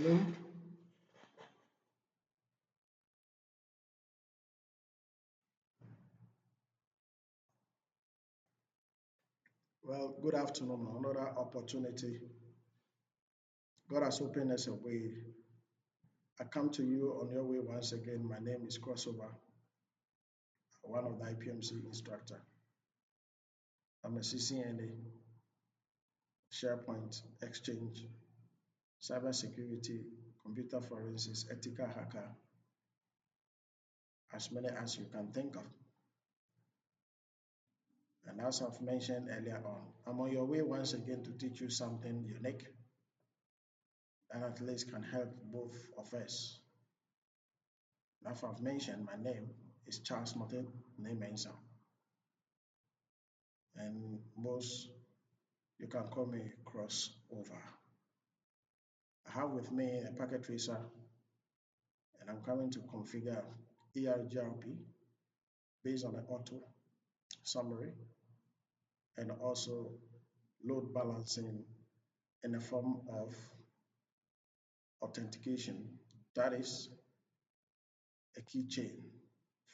Hello. Well, good afternoon. Another opportunity. God has opened us a way. I come to you on your way once again. My name is Crossover, one of the IPMC instructor. I'm a CCNA, SharePoint Exchange, Cybersecurity, Computer Forensics, Ethical Hacker, as many as you can think of. And as I've mentioned earlier on, I'm on your way once again to teach you something unique that at least can help both of us. As I've mentioned, my name is Charles Martin Nemensa, and most you can call me Crossover. I have with me a packet tracer, and I'm coming to configure ERGRP based on the auto summary and also load balancing in the form of authentication. That is a keychain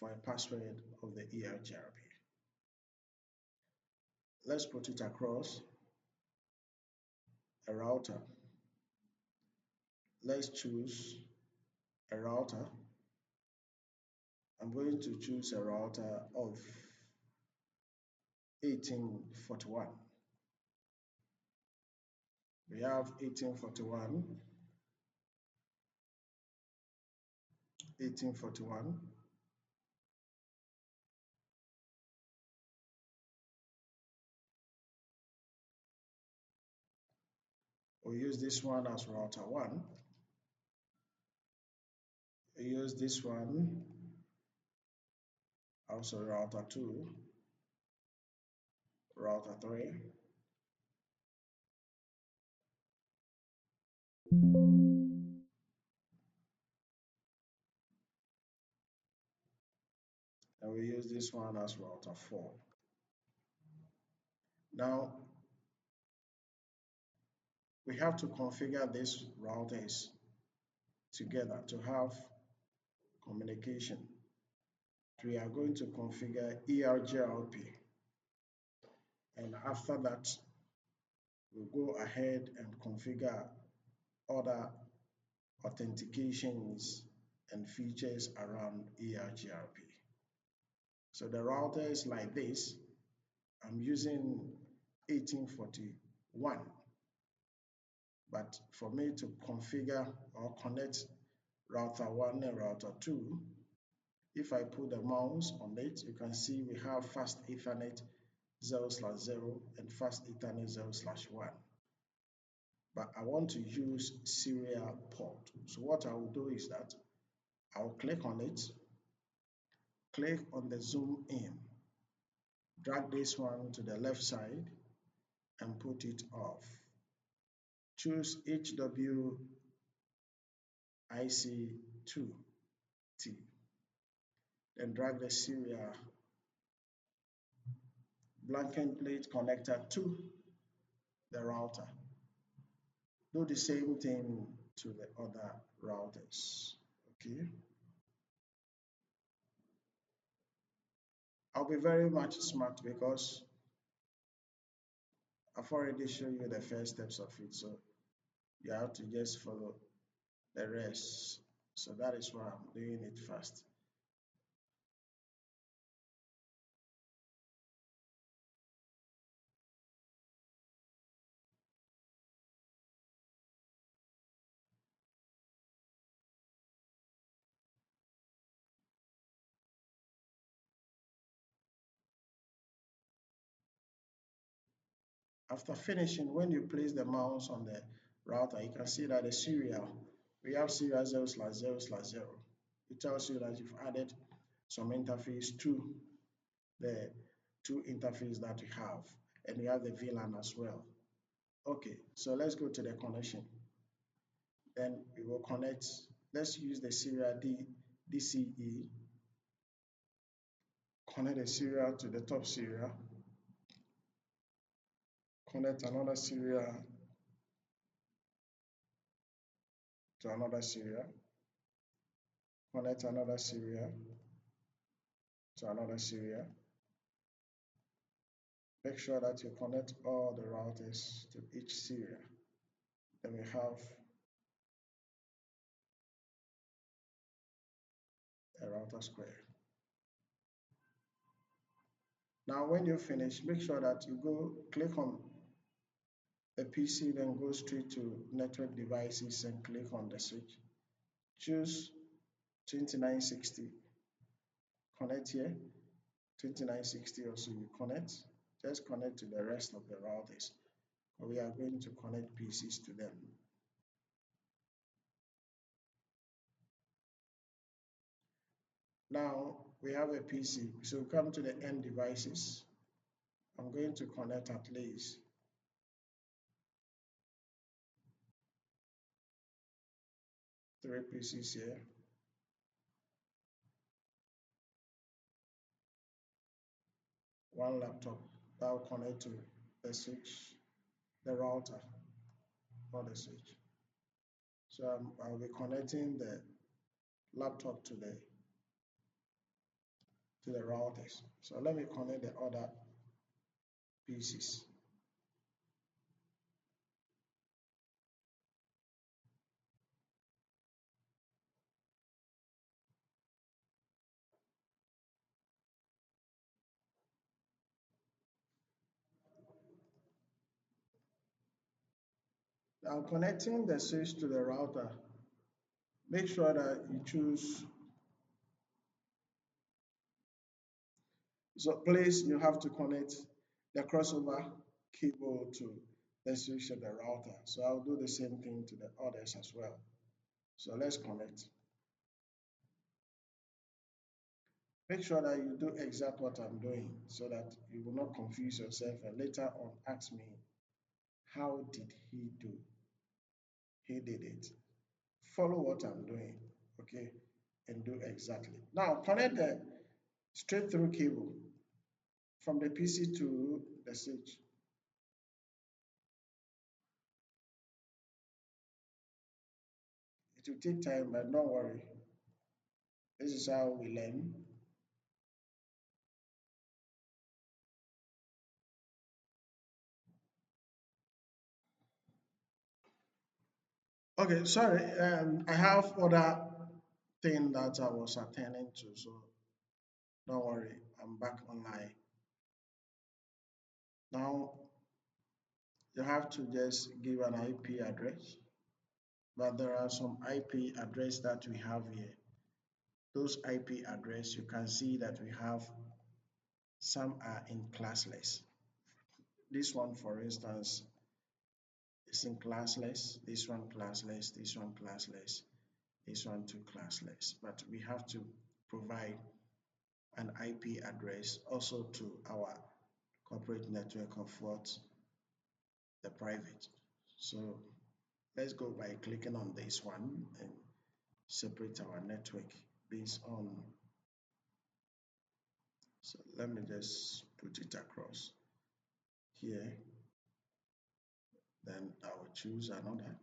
for a password of the ERGRP. Let's put it across a router. Let's choose a router. I'm going to choose a router of 1841. We have 1841. We'll use this one as router 1. We use this one also router 2, router 3. And we use this one as router 4. Now, we have to configure these routers together to have communication. We are going to configure ERGRP, and after that, we'll go ahead and configure other authentications and features around ERGRP. So the router is like this. I'm using 1841, but for me to configure or connect router 1 and router 2, if I put the mouse on it, you can see we have fast Ethernet 0/0 and fast Ethernet 0/1. But I want to use serial port. So what I will do is that I'll click on it, click on the zoom in, drag this one to the left side and put it off. Choose HWIC2T. Then drag the serial blanking plate connector to the router. Do the same thing to the other routers. Okay. I'll be very much smart because I've already shown you the first steps of it. So you have to just follow the rest. So that is why I'm doing it fast. After finishing, when you place the mouse on the router, you can see that the serial, we have serial 0/0/0. It tells you that you've added some interface to the two interfaces that you have, and you have the VLAN as well. Okay, so let's go to the connection. Then we will connect. Let's use the serial DCE. Connect the serial to the top serial. Connect another serial to another serial, connect another serial to another serial. Make sure that you connect all the routers to each serial. Then we have a router square. Now, when you finish, make sure that you go click on a PC, then go straight to network devices and click on the switch. Choose 2960, connect here, 2960 also you connect. Just connect to the rest of the routers. We are going to connect PCs to them. Now we have a PC, so come to the end devices. I'm going to connect at least 3 PCs here. One laptop that will connect to the switch, the router, or the switch. So I'll be connecting the laptop to the routers. So let me connect the other PCs. Now connecting the switch to the router, make sure that you choose, so place you have to connect the crossover cable to the switch to the router. So I'll do the same thing to the others as well. So let's connect. Make sure that you do exact what I'm doing so that you will not confuse yourself and later on ask me, how did he do? He did it. Follow what I'm doing, okay, and do exactly. Now connect the straight through cable from the PC to the switch. It will take time, but don't worry. This is how we learn. Okay, sorry. I have other thing that I was attending to, so don't worry. I'm back online. Now you have to just give an IP address, but there are some IP address that we have here. Those IP address, you can see that we have some are in classless. This one, for instance, is in classless. This one classless. This one classless. This one too classless. But we have to provide an IP address also to our corporate network of what the private. So let's go by clicking on this one and separate our network based on. So let me just put it across here. Then I will choose another.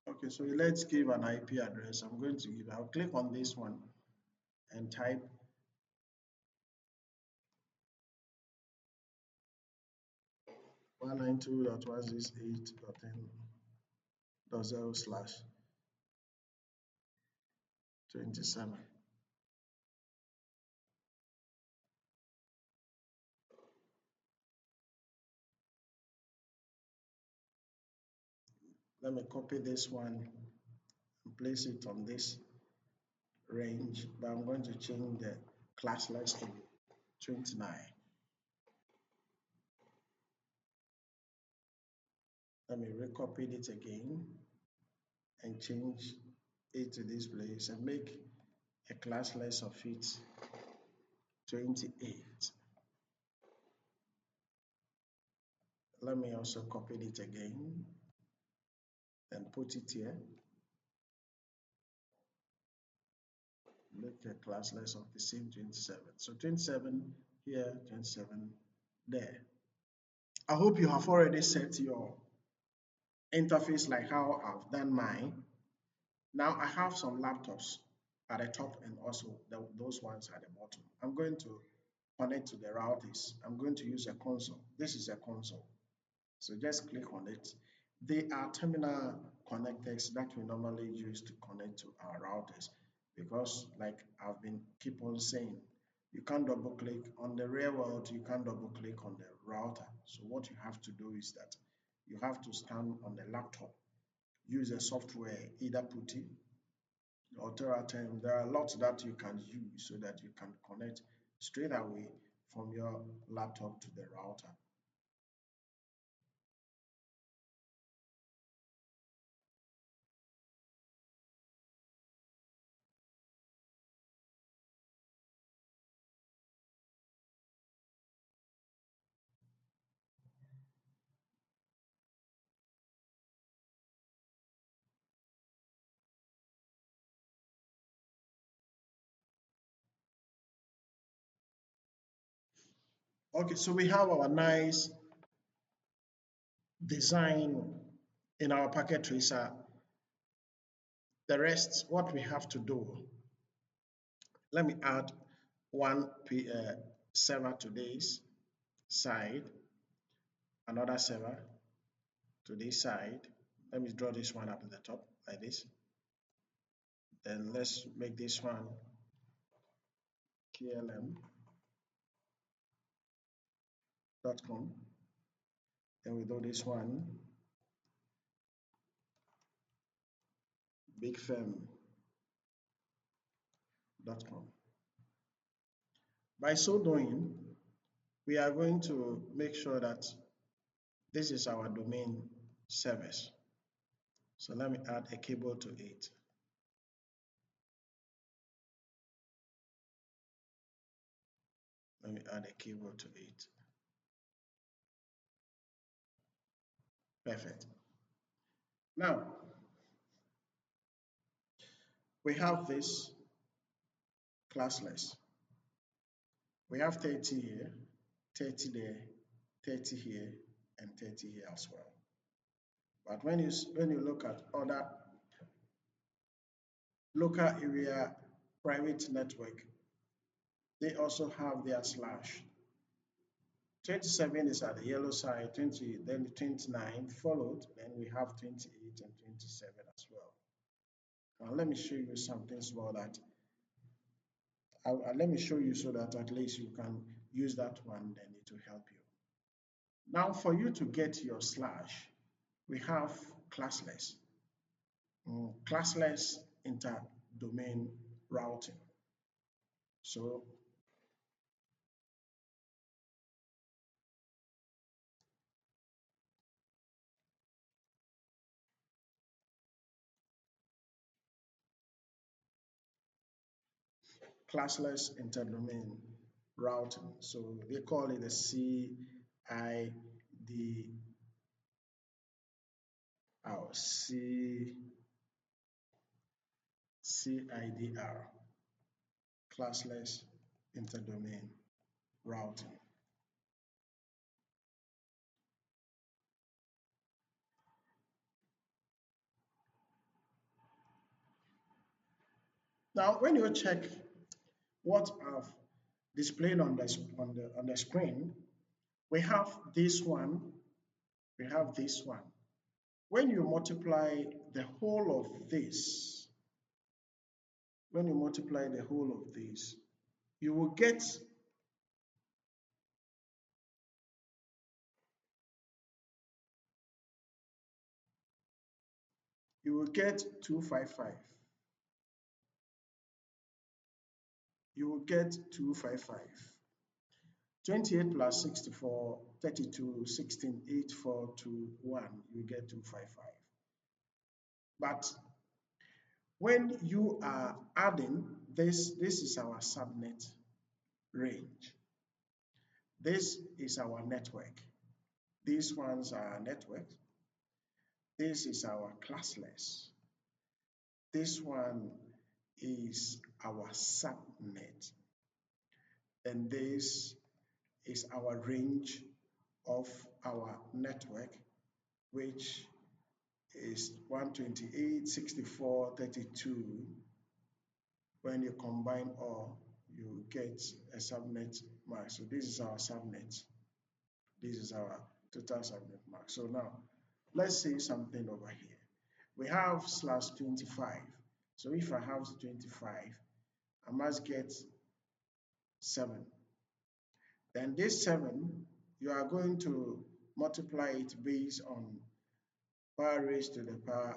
Okay, so let's give an IP address. I'll click on this one and type 192.168.10.0/27. Let me copy this one and place it on this range, but I'm going to change the classless to 29. Let me recopy it again and change it to this place and make a class list of it 28. Let me also copy it again and put it here. Make a class list of the same 27. So 27 here, 27 there. I hope you have already set your interface like how I've done mine. Now I have some laptops at the top and also those ones at the bottom. I'm going to connect to the routers. I'm going to use a console. This is a console. So just click on it. They are terminal connectors that we normally use to connect to our routers because like I've been keep on saying, you can't double click on the real world, you can't double click on the router. So what you have to do is that you have to stand on the laptop, use a software, either Putty or TerraTerm. There are lots that you can use so that you can connect straight away from your laptop to the router. Okay, so we have our nice design in our packet tracer. The rest, what we have to do, let me add one server to this side, another server to this side. Let me draw this one up at the top like this. Then let's make this one klm.com. Then we do this one bigfirm.com. By so doing, we are going to make sure that this is our domain service. So let me add a cable to it. Let me add a cable to it. Perfect. Now, we have this classless. We have 30 here, 30 there, 30 here, and 30 here as well. But when you look at other local area private network, they also have their slash. 27 is at the yellow side, 20, then the 29 followed, then we have 28 and 27 as well. Now let me show you something small that let me show you so that at least you can use that one, then it will help you. Now for you to get your slash, we have classless, classless inter-domain routing. So classless interdomain routing. So they call it a CID, CIDR, classless interdomain routing. Now, when you check what I've displayed on the screen, we have this one, we have this one. When you multiply the whole of this, when you multiply the whole of this, you will get you will get 255. You will get 255. 28 plus 64, 32, 16, 8, 4, 2, 1, you get 255. But when you are adding this is our subnet range. This is our network. These ones are network. This is our classless. This one is our subnet. And this is our range of our network, which is 128, 64, 32. When you combine all, you get a subnet mask. So this is our subnet. This is our total subnet mask. So now, let's say something over here. We have /25. So if I have 25, I must get 7. Then this 7, you are going to multiply it based on power raised to the power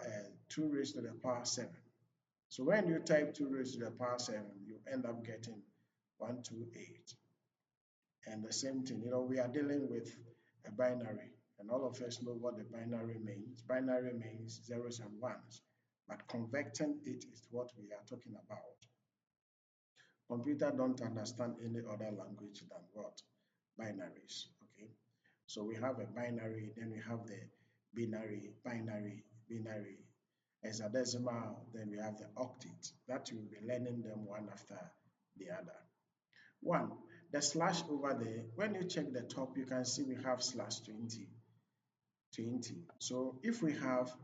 2 raised to the power 7. So when you type 2 raised to the power 7, you end up getting 128. And the same thing, we are dealing with a binary, and all of us know what the binary means. Binary means zeros and ones, but converting it is what we are talking about. Computer don't understand any other language than what? Binaries, okay? So we have a binary, then we have the binary, hexadecimal, then we have the octet. That we'll be learning them one after the other. One, the slash over there, when you check the top, you can see we have /20. So if we have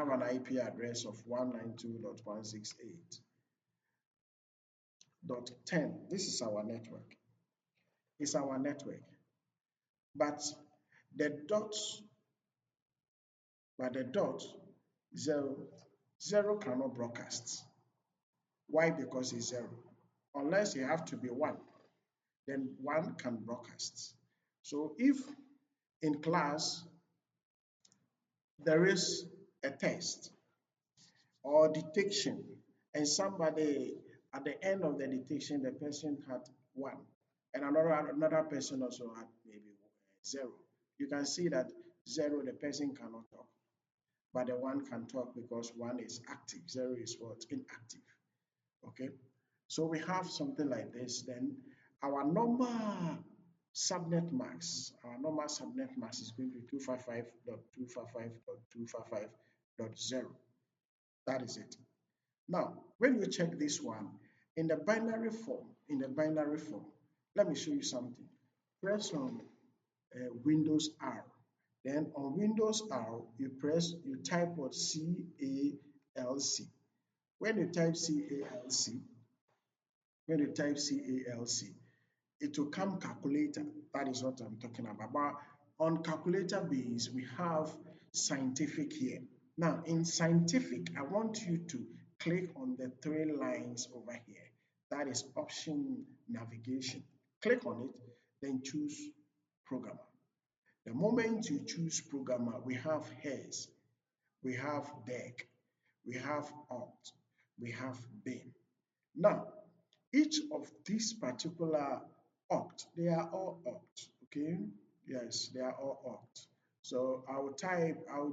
an IP address of 192.168.10, this is our network. It's our network. But the dot, zero cannot broadcast. Why? Because it's 0. Unless you have to be 1, then 1 can broadcast. So if in class there is a test or detection, and somebody at the end of the detection, the person had 1, and another person also had maybe 0. You can see that 0, the person cannot talk, but the 1 can talk because 1 is active, 0 is what? Inactive. Okay, so we have something like this. Then our normal subnet mask is going to be 255.255.255.0. That is it. Now, when you check this one in the binary form, let me show you something. Press on Windows R. Then on Windows R, you type what? CALC. When you type CALC, it will come calculator. That is what I'm talking about. But on calculator base, we have scientific here. Now, in scientific, I want you to click on the 3 lines over here. That is option navigation. Click on it, then choose programmer. The moment you choose programmer, we have hairs, we have deck, we have alt, we have bin. Now, each of these particular oct, they are all oct, okay? Yes, they are all oct. So I'll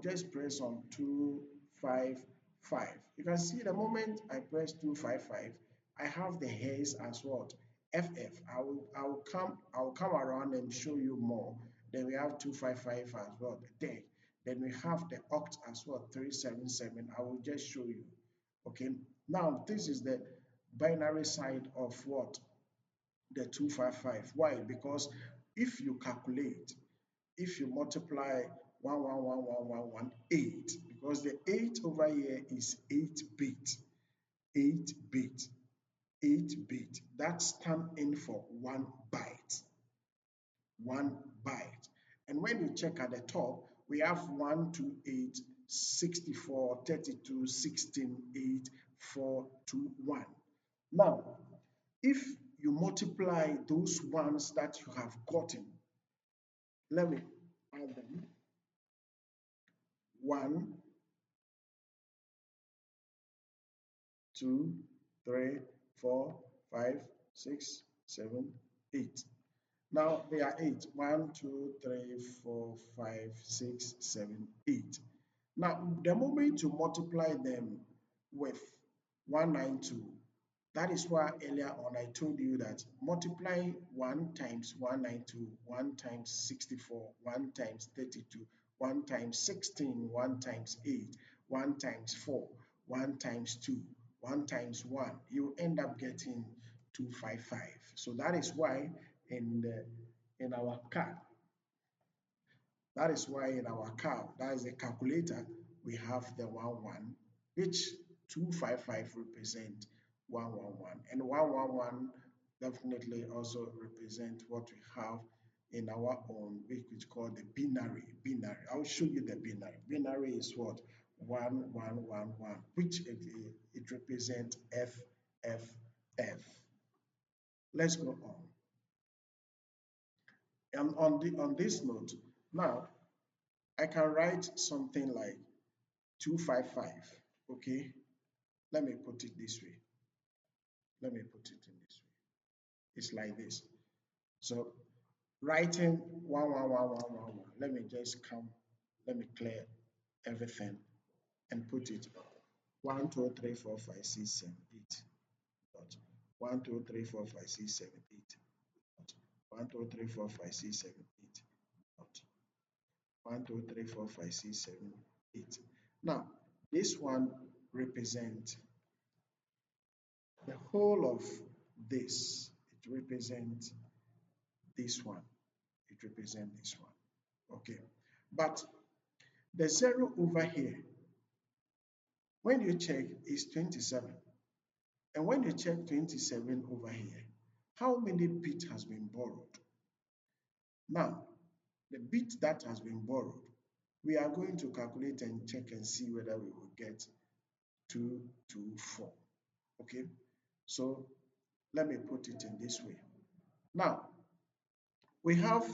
just press on 255. You can see the moment I press 255, I have the hairs as what? FF. I'll come around and show you more. Then we have 255 as well, the deck. Then we have the oct as well, 377. I will just show you. Okay. Now this is the binary side of what? The 255. Why? Because if you calculate, if you multiply 1111118, because the 8 over here is 8-bit. 8-bit. That stands in for 1 byte. 1 byte. And when you check at the top, we have 128, 64, 32, 16, 8, 4, 2, 1. Now, if you multiply those ones that you have gotten, let me add them. 1, 2, 3, 4, 5, 6, 7, 8. Now they are 8. 1, 2, 3, 4, 5, 6, 7, 8. Now, the moment you multiply them with 192, that is why earlier on I told you that multiply 1 times 192, 1 times 64, 1 times 32, 1 times 16, 1 times 8, 1 times 4, 1 times 2, 1 times 1, you end up getting 255. So that is why in our calc, that is why in our calc, that is the calculator, we have the 1 which 255 represent 111, and 111 definitely also represent what we have in our own, which is called the binary. I'll show you the binary. Binary is what? 1111, which it represents F, F, F. Let's go on. And on this note, now I can write something like 255. Okay, let me put it this way. Let me put it in this way. It's like this. So writing 111111. Let me just come. Let me clear everything and put it 1, 2, 3, 4, 5, 6, 7, 8. Dot. 1, 2, 3, 4, 5, 6, 7, 8. Dot. 1, 2, 3, 4, 5, 6, 7, 8. Dot. 1, 2, 3, 4, 5, 6, 7, 8. Now, this one represents the whole of this. It represents this one. It represents this one. Okay. But the 0 over here, when you check, is 27. And when you check 27 over here, how many bit has been borrowed? Now, the bit that has been borrowed, we are going to calculate and check and see whether we will get 224. Okay, so let me put it in this way. Now, we have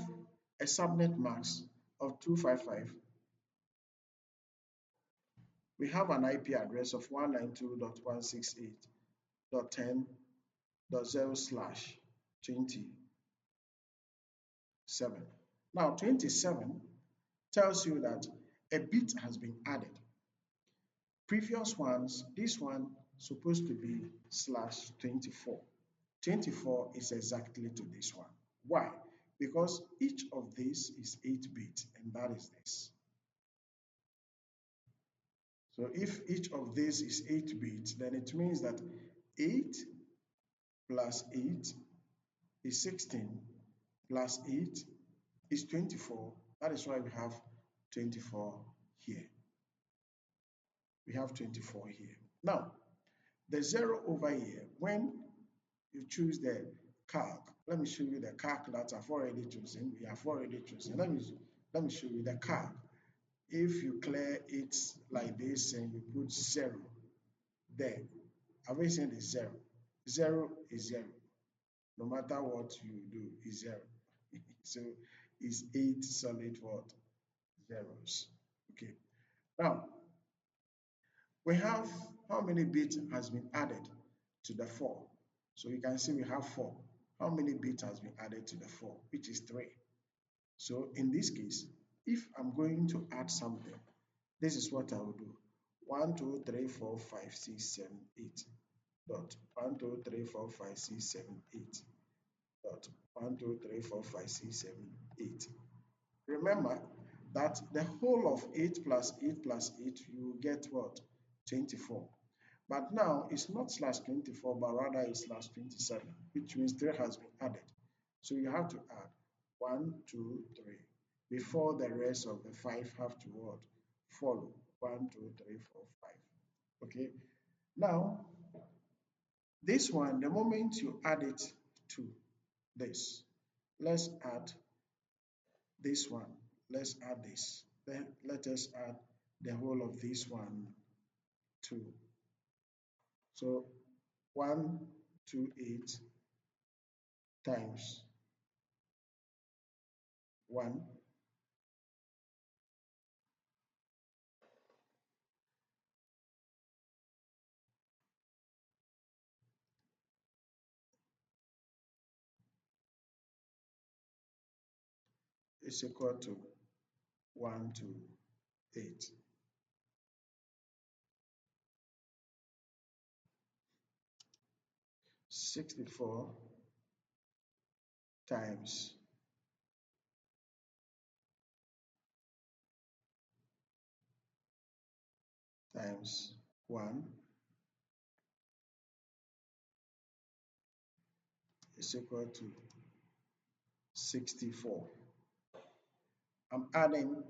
a subnet mask of 255. We have an IP address of 192.168.10.0/27. Now, 27 tells you that a bit has been added. Previous ones, this one supposed to be /24. 24 is exactly to this one. Why? Because each of these is 8-bit, and that is this. So if each of these is 8-bit, then it means that 8 plus 8 is 16, plus 8 is 24. That is why we have 24 here. We have 24 here. Now, the 0 over here, when you choose the calc, let me show you the calc that I've already chosen. We have already chosen. Let me show you the calc. If you clear it like this and you put 0 there, have you seen the 0? 0 is 0. No matter what you do, is 0. So it's 8 solid what? Zeros. Okay. Now, we have how many bits has been added to the 4? So you can see we have 4. How many bits has been added to the 4? Which is 3. So in this case, if I'm going to add something, this is what I will do. 1, 2, 3, 4, 5, 6, 7, 8. Dot. 1, 2, 3, 4, 5, 6, 7, 8. Dot. 1, 2, 3, 4, 5, 6, 7, 8. Remember that the whole of 8 plus 8 plus 8, you will get what? 24. But now it's not /24, but rather it's /27, which means 3 has been added. So you have to add 1, 2, 3 before the rest of the 5 have to what? Follow. 1, 2, 3, 4, 5. Okay. Now, this one, the moment you add it to this, let's add this one. Let's add this. Then let us add the whole of this one too. So 128 times 1 . is equal to 1 to 8. 64 times 1 is equal to 64. I'm adding,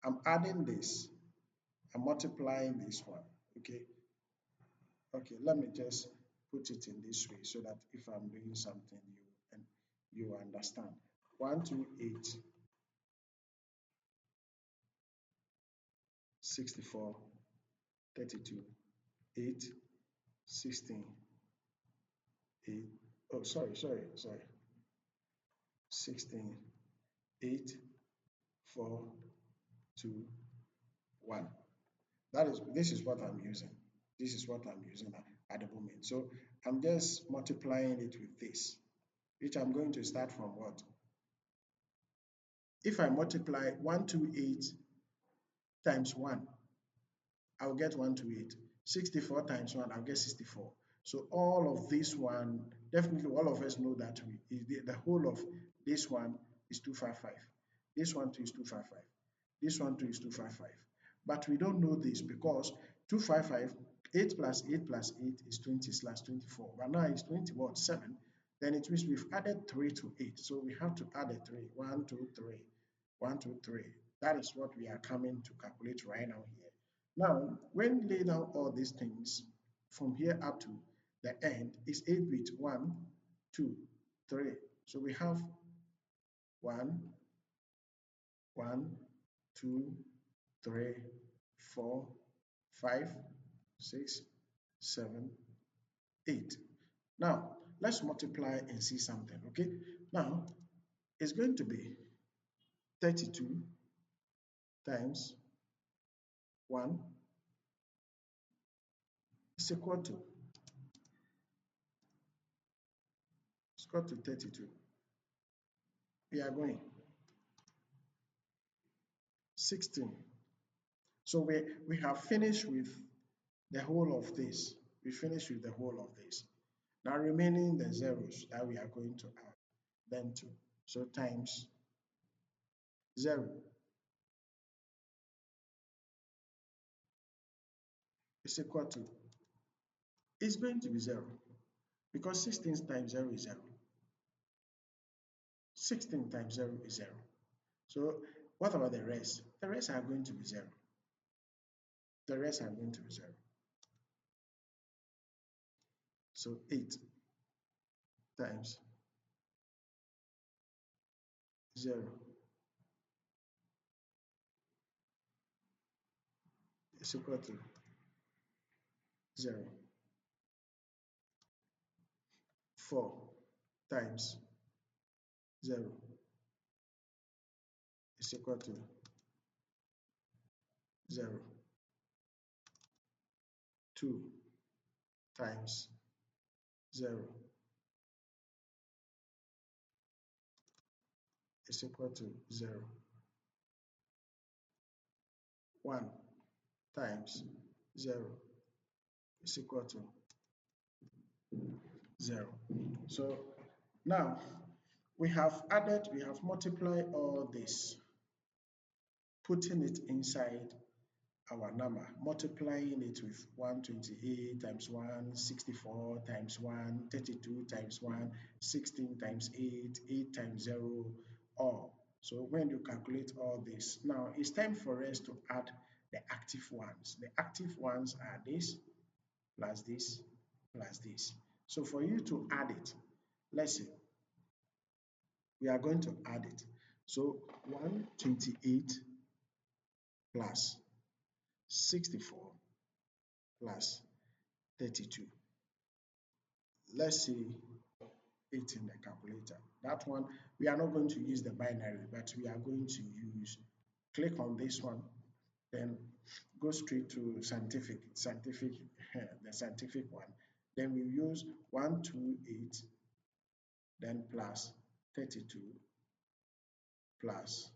I'm adding this, I'm multiplying this one. Okay, okay, let me just put it in this way so that if I'm doing something you understand. 1 to 8, 64, 32, 8, 16, 8. Oh, sorry. 16, 8, 4, 2, 1. This is what I'm using. This is what I'm using at the moment. So I'm just multiplying it with this, which I'm going to start from what? If I multiply 128 times 1, I'll get 128. 64 times 1, I'll get 64. So all of this one, definitely all of us know that the whole of this one is 255. This one too is 255. This one too is 255. But we don't know this because 255, 8 plus 8 plus 8 is 20 slash 24. But now it's 20 what? 7. Then it means we've added 3 to 8. So we have to add a 3. 1, 2, 3. 1, 2, 3. That is what we are coming to calculate right now here. Now, when you lay down all these things from here up to the end, is 8 bit 1, 2, 3. So we have 1, 1, 2, 3, 4, 5, 6, 7, 8. Now, let's multiply and see something, okay? Now, it's going to be 32 times 1 is equal to 32. We are going 16. So we have finished with the whole of this. We finished with the whole of this. Now remaining the zeros that we are going to add them to. So times 0 is equal to, it's going to be 0 because 16 times 0 is 0. 16 times 0 is 0. So what about the rest? The rest are going to be 0. The rest are going to be 0. So 8 times 0 is equal to 0. 4 times 0 is equal to 0. 2 times 0 is equal to 0. 1 times 0 is equal to 0. So now we have multiplied all this, putting it inside our number, multiplying it with 128 times 1, 64 times 1, 32 times 1, 16 times 8, 8 times 0, all. So when you calculate all this, now it's time for us to add the active ones. The active ones are this, plus this, plus this. So for you to add it, let's see, we are going to add it. So 128 plus 64 plus 32. Let's see it in the calculator. That one, we are not going to use the binary, but we are going to use, click on this one, then go straight to the scientific one. Then we use 128, then plus 32, plus,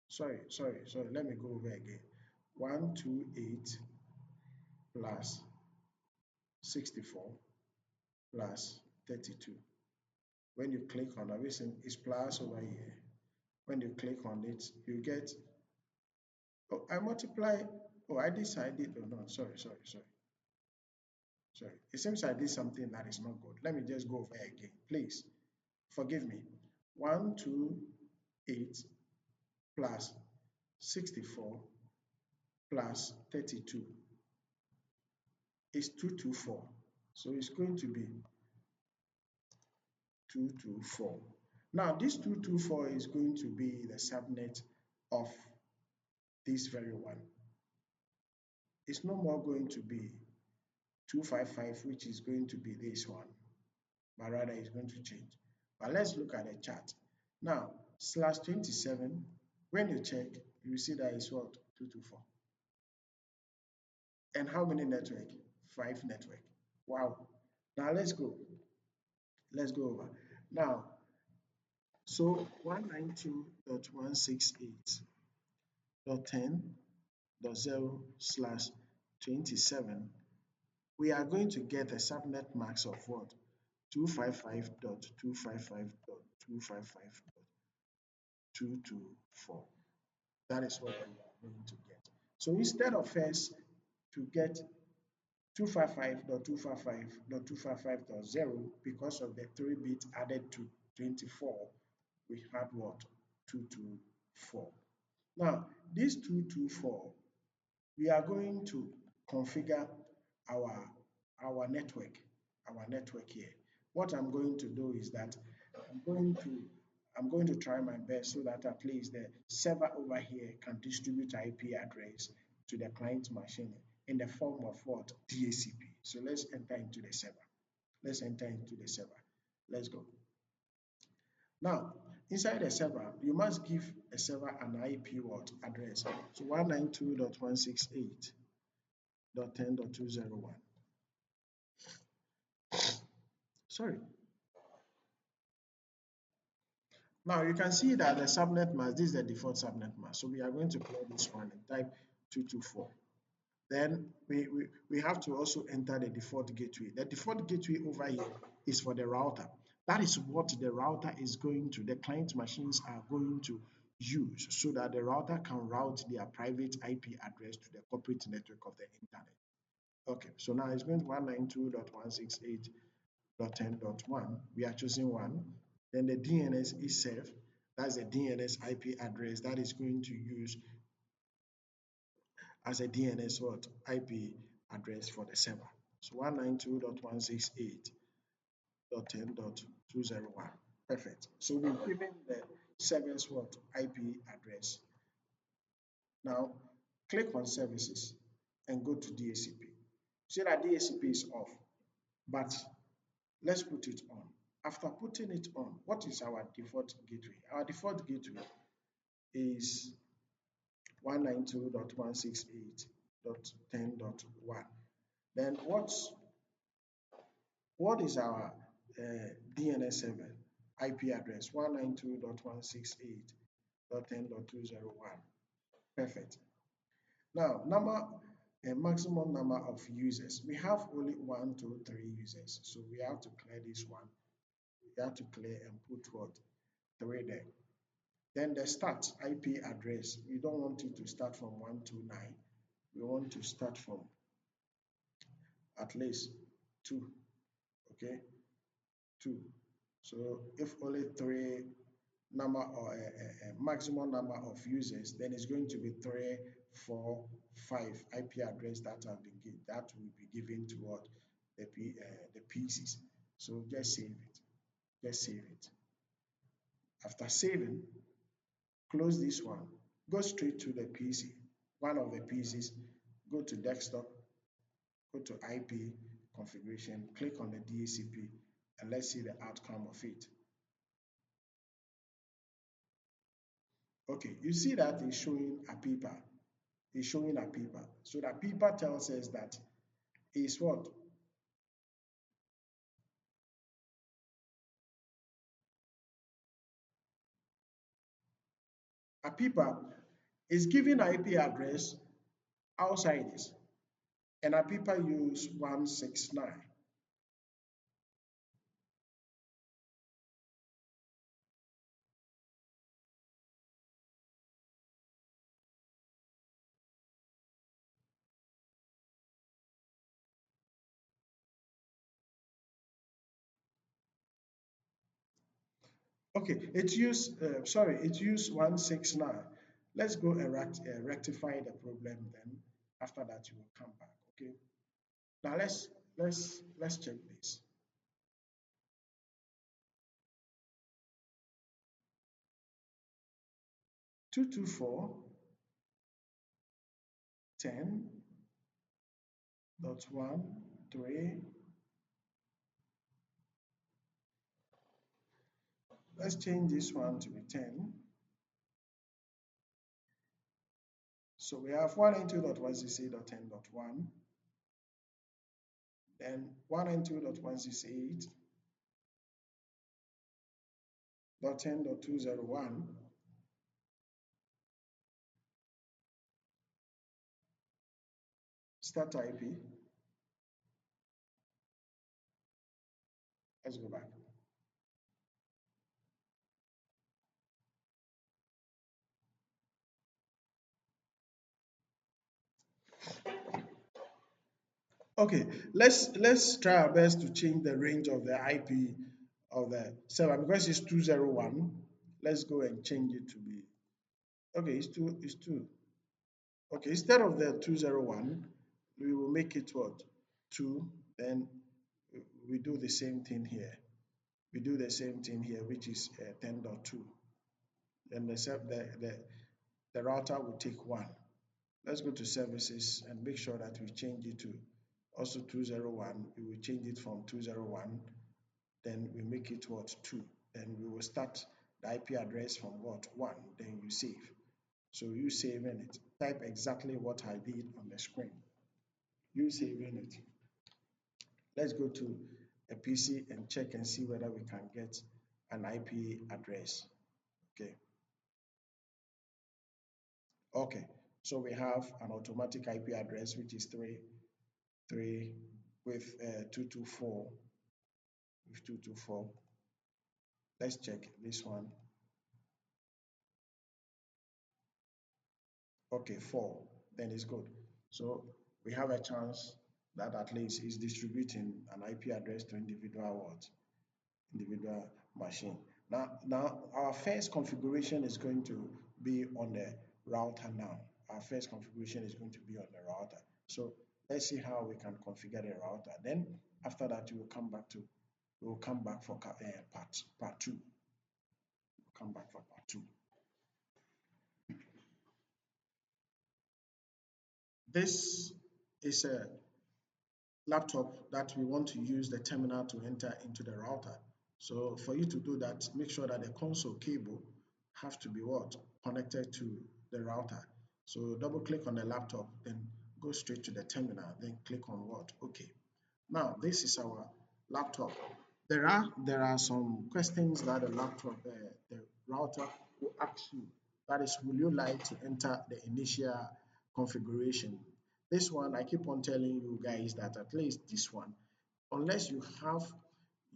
sorry, let me go over again. 128 plus 64 plus 32. When you click on everything, it's plus over here. When you click on it, you get, oh, I multiply, oh, I decided, oh no, sorry. It seems I did something that is not good. Let me just go over again. Please, forgive me. 128 plus 64 plus 32 is 224. So it's going to be 224. Now, this 224 is going to be the subnet of this very one. It's no more going to be 255, which is going to be this one, but rather it's going to change. But let's look at the chart. Now, slash 27, when you check, you see that it's what? 224. And how many network? 5 network. Wow. Now let's go. Let's go over. Now, so 192.168.10.0/27, we are going to get a subnet mask of what? 255.255.255.224. That is what we are going to get. So instead of first to get 255.255.255.0, because of the 3 bit added to 24, we had what? 224. Now, this 224, we are going to configure our, our network, here. What I'm going to do is that I'm going to try my best so that at least the server over here can distribute IP address to the client machine in the form of what? DHCP. So let's enter into the server. Let's enter into the server. Let's go. Now, inside the server, you must give a server an IP what? Address. So 192.168.10.201. Sorry. Now you can see that the subnet mask, this is the default subnet mask. So we are going to clear this one and type 224. Then we have to also enter the default gateway. The default gateway over here is for the router. That is what the router is going to, the client machines are going to use so that the router can route their private IP address to the corporate network of the internet. Okay, so now it's going to 192.168.10.1. We are choosing 1. Then the DNS itself, that's the DNS IP address that is going to use as a DNS what? IP address for the server. So 192.168.10.201. Perfect. So we've given the server's what? IP address. Now click on services and go to DHCP. See that DHCP is off, but let's put it on. After putting it on, what is our default gateway? Our default gateway is 192.168.10.1. Then what is our DNS server IP address? 192.168.10.201. Perfect. Now, maximum number of users. We have only 1, 2, 3 users, so we have to clear this one. We have to clear and put what? 3 there. Then the start IP address, we don't want it to start from 129. We want to start from at least 2. Okay, 2. So if only 3 number or maximum number of users, then it's going to be 3, 4, 5 IP address that will be given to what? The PCs. So just save it. Just save it. After saving, close this one. Go straight to the PC. One of the PCs. Go to desktop. Go to IP configuration. Click on the DHCP, and let's see the outcome of it. Okay, you see that it's showing a paper. It's showing a paper. So that paper tells us that is what? APIPA is giving IP address outside this, and APIPA use 169. Okay, it used 169. Let's go and rectify the problem, then after that you will come back. Okay. Now let's check this. 224 10.1.3. Let's change this one to be 10. So we have 192.168.10.1, then 192.168.10.201. Start IP. Let's go back. Okay, let's try our best to change the range of the IP of the server because it's 201. Let's go and change it to be okay. It's two. Okay, instead of the 201, we will make it what 2. Then we do the same thing here. We do the same thing here, which is 10.2. Then the router will take 1. Let's go to services and make sure that we change it to also 201. We will change it from 201. Then we make it what 2. Then we will start the IP address from what 1. Then you save. So you saving it. Type exactly what I did on the screen. You saving it. Let's go to a PC and check and see whether we can get an IP address. Okay. Okay. So we have an automatic IP address which is 3 with 224 with 224. Let's check this one. Okay, 4. Then it's good. So we have a chance that at least is distributing an IP address to individual machine. Now our first configuration is going to be on the router now. Our first configuration is going to be on the router. So let's see how we can configure the router. Then after that we will come back for part 2. We'll come back for part 2. This is a laptop that we want to use the terminal to enter into the router. So for you to do that, make sure that the console cable have to be what? Connected to the router. So double click on the laptop, then go straight to the terminal, then click on what? Okay. Now this is our laptop. There are some questions that the router will ask you. That is, will you like to enter the initial configuration? This one, I keep on telling you guys that at least this one, unless you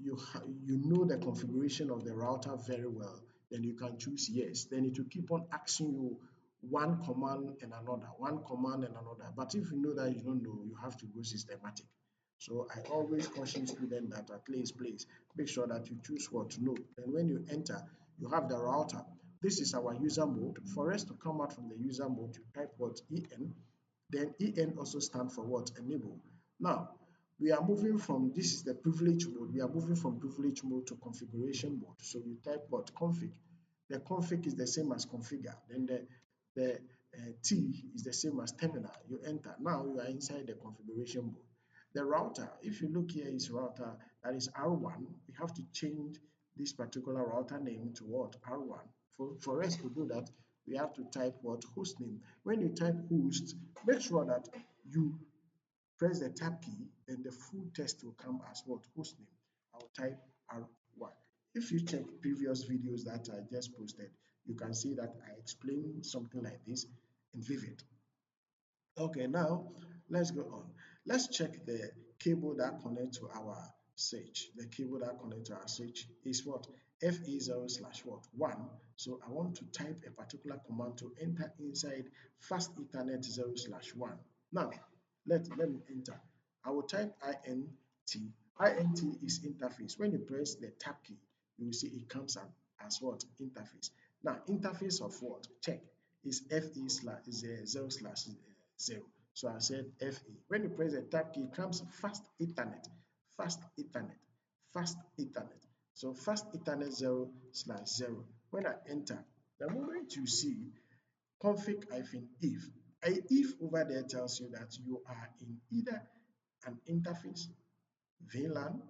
know the configuration of the router very well, then you can choose yes. Then it will keep on asking you one command and another, one command and another. But if you know that you don't know, you have to go systematic. So I always caution students that at least please make sure that you choose what to know. And when you enter, you have the router. This is our user mode. For us to come out from the user mode, you type what en. Then en also stands for what? Enable. Now, we are moving from, this is the privilege mode, we are moving from privilege mode to configuration mode. So you type what? Config. The config is the same as configure. Then the T is the same as terminal. You enter. Now you are inside the configuration mode. The router, if you look here, is router, that is R1. We have to change this particular router name to what? R1. For us to do that, we have to type what? Host name. When you type host, make sure that you press the tab key, then the full text will come as what? Host name. I'll type R1. If you check previous videos that I just posted, You can see that I explained something like this in Vivid. Okay, now let's go on. Let's check the cable that connects to our switch. The cable that connects to our switch is what? FE0 slash what? 1. So I want to type a particular command to enter inside fast Ethernet 0 slash 1. Now, let me enter. I will type INT. INT is interface. When you press the tab key, you will see it comes up as what? Interface. Now, interface of what? Check. Is FE slash 0 slash 0. So I said FE. When you press the tab key, it comes fast Ethernet, fast Ethernet, fast Ethernet. So fast Ethernet 0 slash 0. When I enter, the moment you see config-if, a if over there tells you that you are in either an interface, VLAN,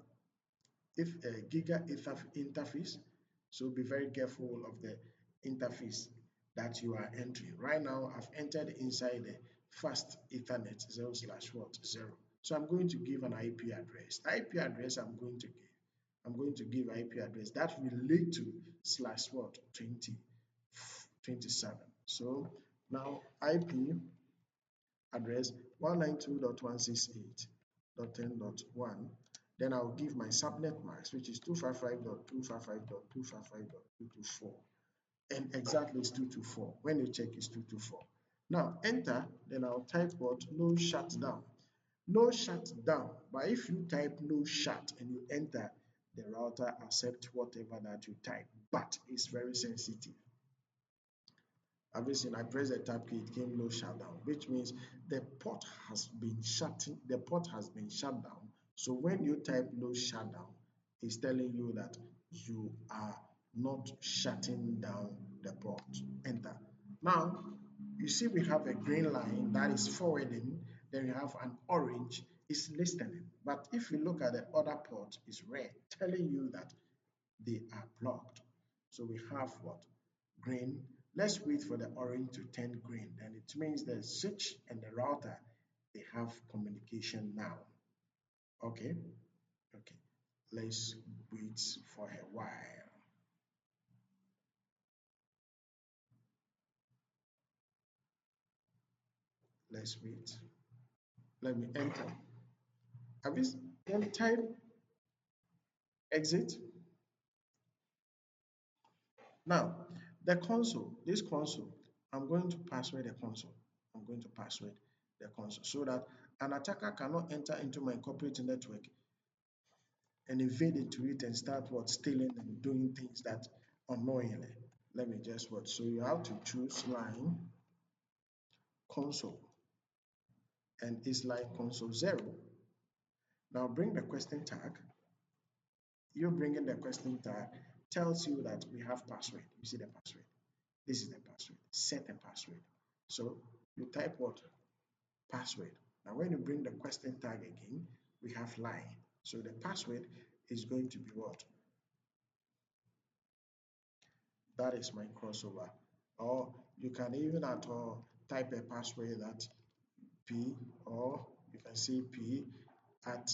if a giga interface, so be very careful of the interface that you are entering. Right now, I've entered inside the fast Ethernet 0 slash what? 0. So I'm going to give an IP address. The IP address I'm going to give IP address that relate to slash what? 27. So now IP address 192.168.10.1. Then I'll give my subnet mask, which is 255.255.255.224. And exactly it's 224. When you check, it's 224. Now enter, then I'll type what? No shutdown. No shutdown. But if you type no shut and you enter, the router accepts whatever that you type. But it's very sensitive. Obviously, I press the tab key, it came no shutdown, which means the port has been shut down. So when you type no shutdown, it's telling you that you are not shutting down the port. Enter. Now, you see we have a green line that is forwarding, then you have an orange is listening. But if you look at the other port, it's red, telling you that they are blocked. So we have what? Green. Let's wait for the orange to turn green. And it means the switch and the router, they have communication now. Okay? Okay. Let's wait for a while. Let's wait. Let me enter. Have you then type exit? Now, the console, this console, I'm going to password the console. I'm going to password the console so that an attacker cannot enter into my corporate network and invade into it and start what? Stealing and doing things that unknowingly. Let me just what? So you have to choose line console and it's like console 0. Now bring the question tag. You bring in the question tag tells you that we have password. You see the password. This is the password. Set the password. So you type what? Password. Now when you bring the question tag again, we have line. So the password is going to be what? That is my crossover. Or you can even at all type a password that P, or you can say P at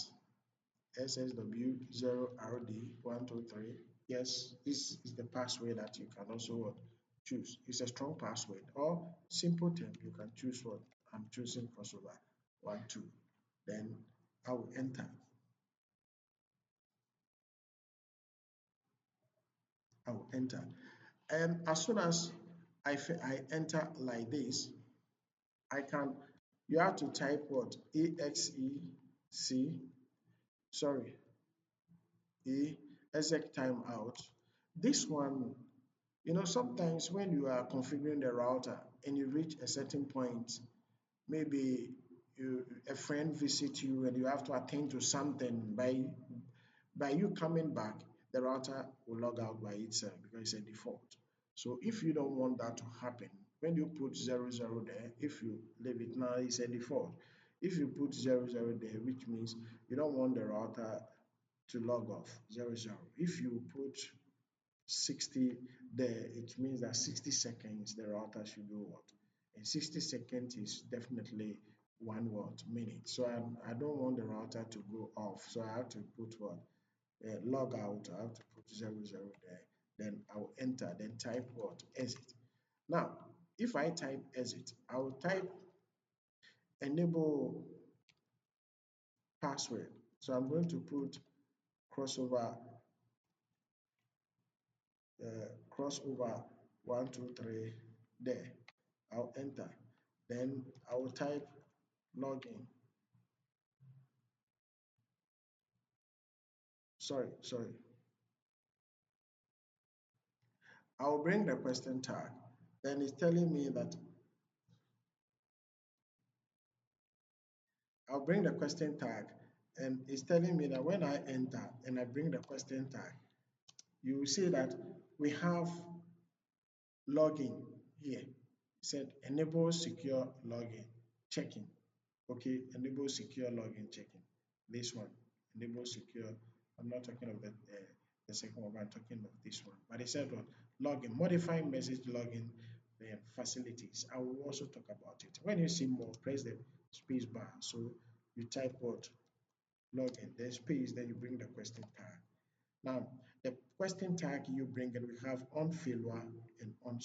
SSW0RD123. Yes, this is the password that you can also choose. It's a strong password or simple term. You can choose what I'm choosing crossover 12. Then I will enter. I will enter. And as soon as I enter like this, I can, you have to type what? Sorry, exec timeout. This one, sometimes when you are configuring the router and you reach a certain point, maybe a friend visits you and you have to attend to something. By you coming back, the router will log out by itself because it's a default. So if you don't want that to happen, when you put 00 there, if you leave it now, it's a default. If you put 00 there, which means you don't want the router to log off 00. If you put 60 there, it means that 60 seconds the router should do what? And 60 seconds is definitely 1 minute. So I don't want the router to go off. So I have to put what? Log out. I have to put 00 there. then I'll enter, then type what? Exit. Now, if I type exit, I'll type enable password. So I'm going to put crossover, crossover 123 there. I'll enter. Then I will type login. Sorry. I'll bring the question tag. Then it's telling me that I'll bring the question tag, and it's telling me that when I enter and I bring the question tag, you will see that we have login here. It said enable secure login checking. Okay, enable secure login checking. This one, enable secure. I'm not talking of the second one, but I'm talking of this one. But it said what? Login, modifying message login facilities. I will also talk about it. When you see more, press the space bar. So you type what? Login, then space, then you bring the question tag. Now, the question tag you bring, and we have on failure and on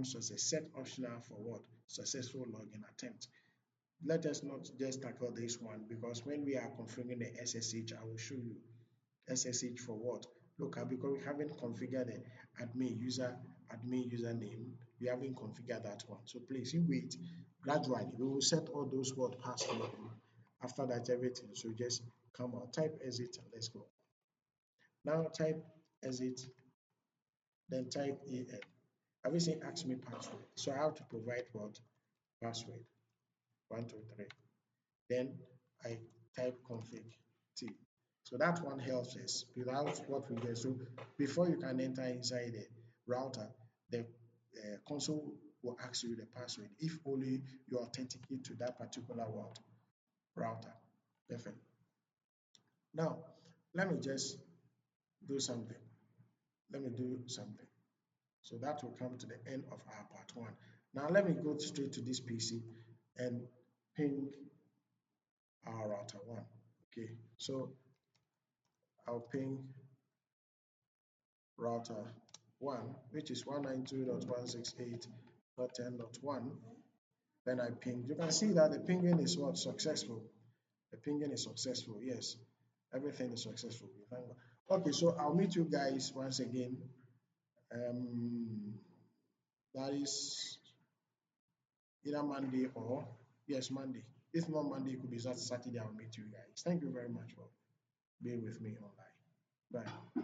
success, set optional for what? Successful login attempt. Let us not just tackle this one because when we are configuring the SSH, I will show you SSH for what? Look, because we haven't configured the admin username, we haven't configured that one. So please, you wait. Gradually, we will set all those word password. After that, everything. So just come out, type exit, and let's go. Now type exit, then type en. Everything asks me password. So I have to provide what? Password. 123. Then I type config t. So that one helps us without what we get. So before you can enter inside the router, the console will ask you the password if only you authenticate to that particular word router. Perfect. Now, let me just do something. Let me do something. So that will come to the end of our part one. Now let me go straight to this PC and ping our router one. Okay, so I'll ping router 1, which is 192.168.10.1. Then I ping. You can see that the pinging is what? Successful. The pinging is successful. Yes, everything is successful. Thank God. Okay, so I'll meet you guys once again. That is either Monday or, yes, Monday. If not Monday, it could be Saturday. I'll meet you guys. Thank you very much for being with me online. Bye.